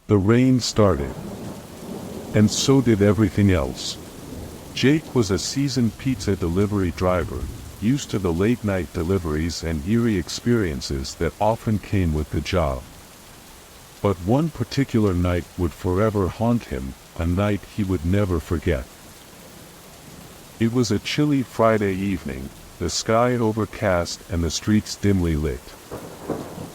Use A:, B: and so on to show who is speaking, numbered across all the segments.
A: The rain started. And so did everything else. Jake was a seasoned pizza delivery driver, used to the late-night deliveries and eerie experiences that often came with the job. But one particular night would forever haunt him, a night he would never forget. It was a chilly Friday evening, the sky overcast and the streets dimly lit.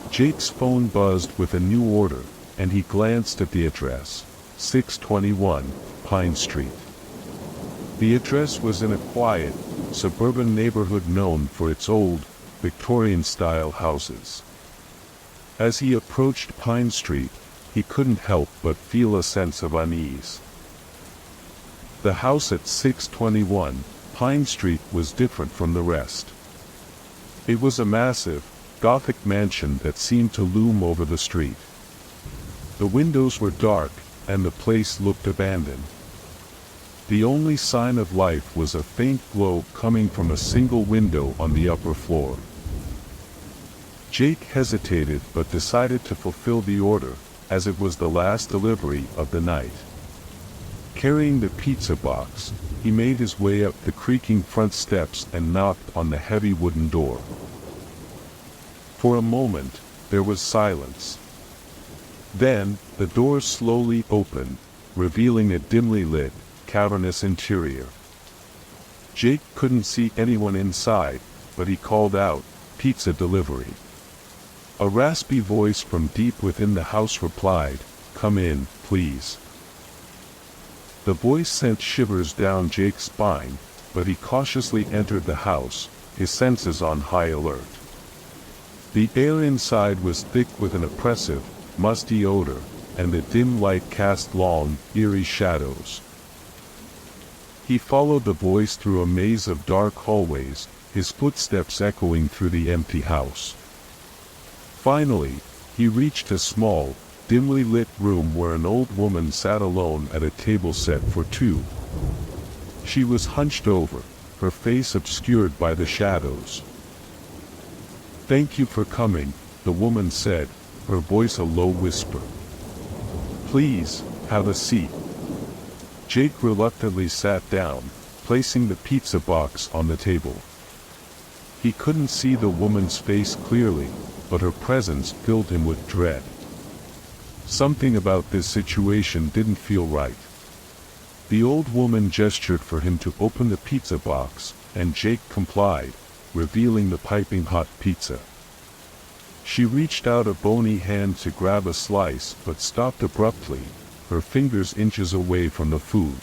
A: Jake's phone buzzed with a new order, and he glanced at the address, 621 Pine Street. The address was in a quiet, suburban neighborhood known for its old, Victorian-style houses. As he approached Pine Street, he couldn't help but feel a sense of unease. The house at 621 Pine Street was different from the rest. It was a massive, Gothic mansion that seemed to loom over the street. The windows were dark, and the place looked abandoned. The only sign of life was a faint glow coming from a single window on the upper floor. Jake hesitated but decided to fulfill the order, as it was the last delivery of the night. Carrying the pizza box, he made his way up the creaking front steps and knocked on the heavy wooden door. For a moment, there was silence. Then, the door slowly opened, revealing a dimly lit, cavernous interior. Jake couldn't see anyone inside, but he called out, "Pizza delivery." A raspy voice from deep within the house replied, "Come in, please." The voice sent shivers down Jake's spine, but he cautiously entered the house, his senses on high alert. The air inside was thick with an oppressive, musty odor, and the dim light cast long, eerie shadows. He followed the voice through a maze of dark hallways, his footsteps echoing through the empty house. Finally, he reached a small, dimly lit room where an old woman sat alone at a table set for two. She was hunched over, her face obscured by the shadows. "Thank you for coming," the woman said, her voice a low whisper. "Please, have a seat." Jake reluctantly sat down, placing the pizza box on the table. He couldn't see the woman's face clearly, but her presence filled him with dread. Something about this situation didn't feel right. The old woman gestured for him to open the pizza box, and Jake complied, revealing the piping hot pizza. She reached out a bony hand to grab a slice but stopped abruptly, her fingers inches away from the food.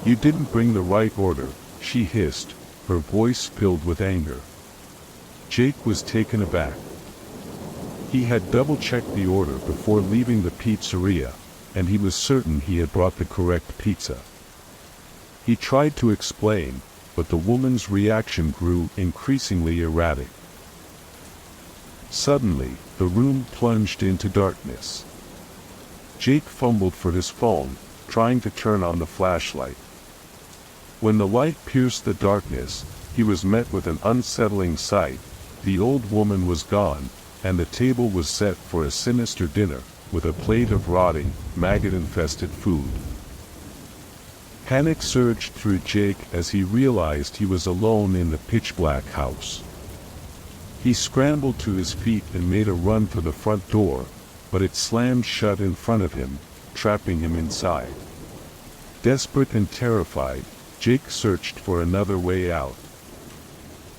A: "You didn't bring the right order," she hissed, her voice filled with anger. Jake was taken aback. He had double-checked the order before leaving the pizzeria, and he was certain he had brought the correct pizza. He tried to explain, but the woman's reaction grew increasingly erratic. Suddenly, the room plunged into darkness. Jake fumbled for his phone, trying to turn on the flashlight. When the light pierced the darkness, he was met with an unsettling sight. The old woman was gone, and the table was set for a sinister dinner, with a plate of rotting, maggot-infested food. Panic surged through Jake as he realized he was alone in the pitch-black house. He scrambled to his feet and made a run for the front door, but it slammed shut in front of him, trapping him inside. Desperate and terrified, Jake searched for another way out.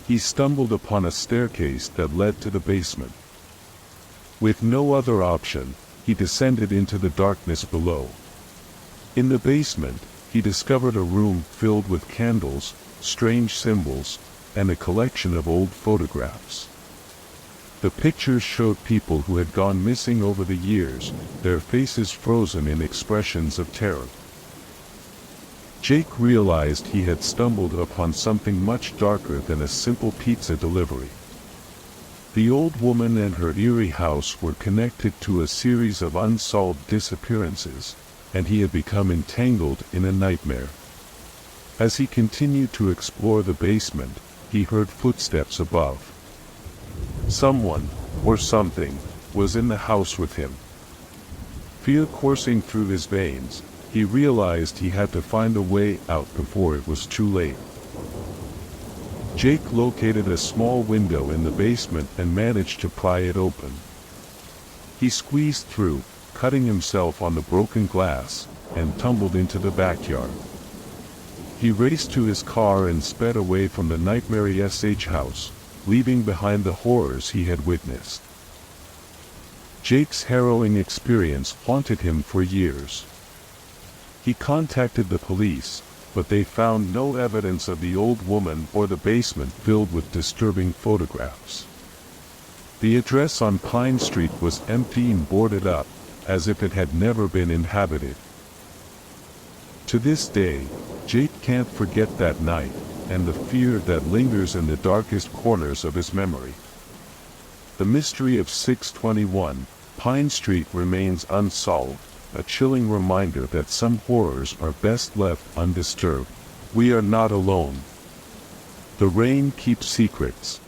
A: He stumbled upon a staircase that led to the basement. With no other option, he descended into the darkness below. In the basement, he discovered a room filled with candles, strange symbols, and a collection of old photographs. The pictures showed people who had gone missing over the years, their faces frozen in expressions of terror. Jake realized he had stumbled upon something much darker than a simple pizza delivery. The old woman and her eerie house were connected to a series of unsolved disappearances, and he had become entangled in a nightmare. As he continued to explore the basement, he heard footsteps above. Someone, or something, was in the house with him. Fear coursing through his veins, he realized he had to find a way out before it was too late. Jake located a small window in the basement and managed to pry it open. He squeezed through, cutting himself on the broken glass, and tumbled into the backyard. He raced to his car and sped away from the nightmare house, leaving behind the horrors he had witnessed. Jake's harrowing experience haunted him for years. He contacted the police, but they found no evidence of the old woman or the basement filled with disturbing photographs. The address on Pine Street was empty and boarded up, as if it had never been inhabited. To this day, Jake can't forget that night, and the fear that lingers in the darkest corners of his memory. The mystery of 621 Pine Street remains unsolved, a chilling reminder that some horrors are best left undisturbed. We are not alone. The rain keeps secrets.